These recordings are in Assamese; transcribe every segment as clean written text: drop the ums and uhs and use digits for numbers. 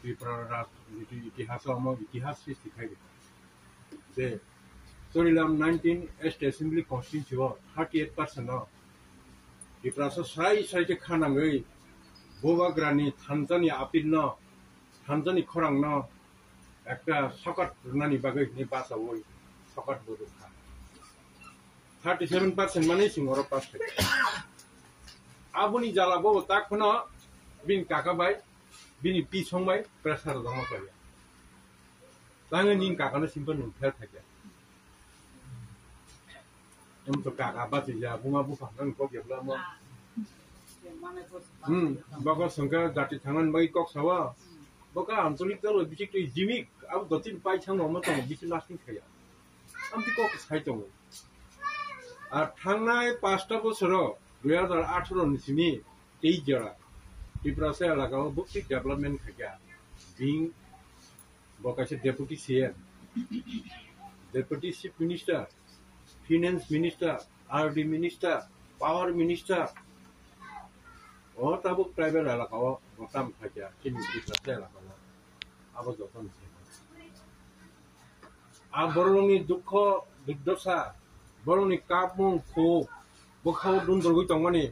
Tipra রাজনীতি ইতিহাস আমার ইতিহাস শিখাই যে Charilam 19 Est Assembly constituency 38% Tipra sai ke khanangai bobagrani thanjani apil no thanjani khorang no একটা সকাট নানি বাগে নি পাস হই সকাট বড় খা 37% মানে সিংহর পাস থাকে আবনি জ্বালাবো তখন বিন কাকাবাই বিনি পি সংবাই প্রেসার জমা করে তাঙ্গে নিন কাকানো সিম্পল নুফের থাকে এমন তো কাকা বাতি যা বুমা বুফা নং কগেবলা মো বাগা সংখ্যা জাতি থাঙ্গন বাই কক সাওয়া বকা আঞ্চলিক দল বিশেষকৈ জিমিক আবু দতিন পাই ছাং নমা তো বিসি লাস্টিং থায়া আমতি কক সাই দङ আর থাंनाय 5টা বছর 2018 নিসিনি 23 জরা Tipra se alagaw bukti development kaya being bokase deputy CM deputy chief minister finance minister RD minister power minister or tabuk private alagaw botam kaya chini Tipra se alagaw abo joton se a boroni dukho dugdosa boroni kapmung kho bokhaw dundrgui tongmani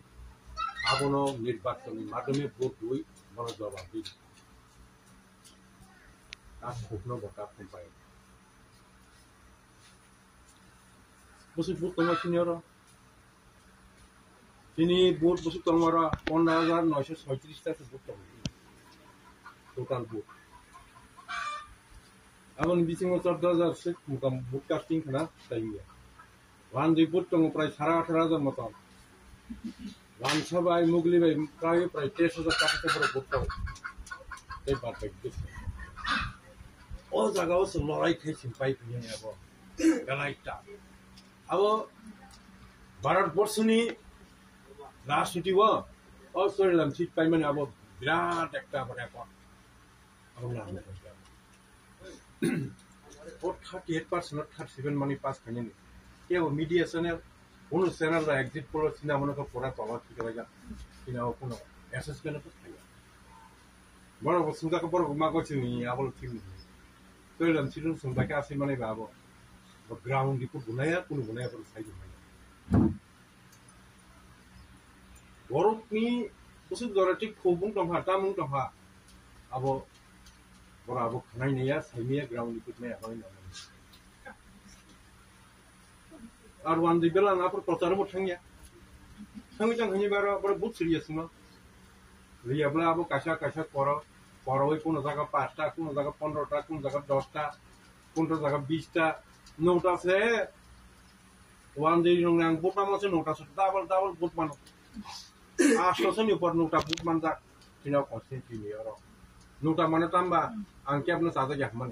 abono নির্বাচনী মাধ্যমে ভোট হই বড় জবাব দিই আর ভোটনো বটা কম্পাই বসে ভোট তোমার সিনিয়র তিনি ভোট বসে তোমার 15,936 টা ভোট তো টোটাল ভোট এখন বিচিং 14,000 সে মুকাম ভোট কাস্টিং না তাই ওয়ান দুই ভোট তো প্রায় 18,000 মত Lansabay mugli bay kaya pray 13,000 kapite pura butta tay baat bay dis o jaga os lorai khai simpai pini abo galaita abo bharat borsuni last city wa o Charilam seat pai mane abo birat ekta bare ko abo na 38% 37 mani pass khane ni ke abo media channel কোনো চ্যানেল রা এক্সিট পোল সিনেমা মনে পড়া তলা ঠিক হয়ে যায় সিনেমা কোনো অ্যাসেসমেন্ট তো থাকে বড় সুন্দর বড় মা কইছি নি আবল ঠিক নি Charilam ছিল সুন্দরকে আসি মানে বাবো গ্রাউন্ড রিপোর্ট গুনায়া কোনো গুনায়া পর সাইড হয় বড় নি কিছু ধরে ঠিক খুবুং টমহা তামুং টমহা আবো বড় আবো খানাই নিয়া সাইমিয়া গ্রাউন্ড রিপোর্ট মে হয় না আর ওয়ান দি বেলা না পর প্রচার মো থাঙ্গিয়া থাঙ্গিজাং হনি বারো বড় বহুত সিরিয়াস না রিয়াবলা আবো কাশা করো ওই কোন জায়গা 5টা কোন জায়গা 15টা কোন জায়গা 10টা কোন জায়গা 20টা নোটা আছে ওয়ান দি রং নাং বুট মানছে নোটা ডাবল বুট মান আসছনি উপর নোটা বুট মান যা কিনা কনসেন্ট নি আর নোটা মানে তাম্বা আংকে আপনি সাজা জামান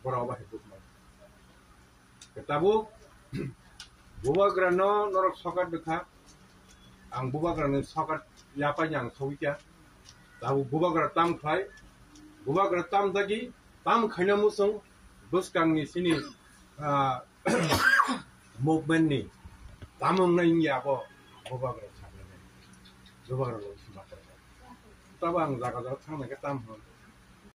বড় বাহে বুট মান কেতাবু bubagrano norok sokat dekha ang bubagrano sokat yapa yang sowicha tahu bubagra tam khai bubagra tam dagi tam khaina musung buskang ni sini movement ni tamong na ingya ko bubagra chakne bubagra lo sima tabang jaga thang na ka tam